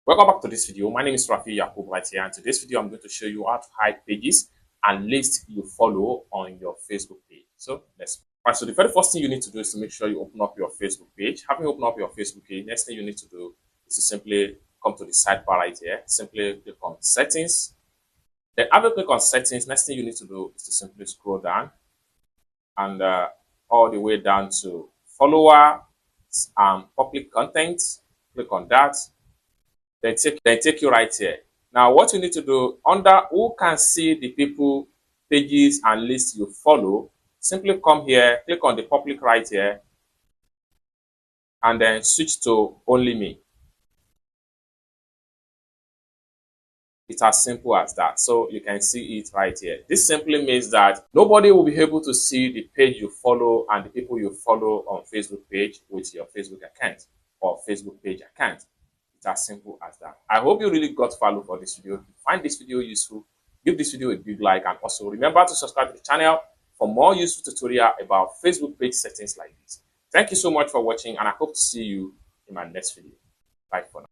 Welcome back to this video. My name is Rafi Yakub right here, and today's video I'm going to show you how to hide pages and lists you follow on your Facebook page. So let's right. So the very first thing you need to do is to make sure you open up your Facebook page. Having opened up your Facebook page, next thing you need to do is to simply come to the sidebar right here. Simply click on settings. Then after click on settings, next thing you need to do is to simply scroll down and all the way down to follower and public content. Click on that. They take you right here. Now, what you need to do under who can see the people, pages, and lists you follow, simply come here, click on the public right here, and then switch to only me. It's as simple as that. So you can see it right here. This simply means that nobody will be able to see the page you follow and the people you follow on Facebook page with your Facebook account or Facebook page account. It's as simple as that. I hope you really got value for this video. If you find this video useful, give this video a big like, and also remember to subscribe to the channel for more useful tutorial about Facebook page settings like this. Thank you so much for watching, and I hope to see you in my next video. Bye for now.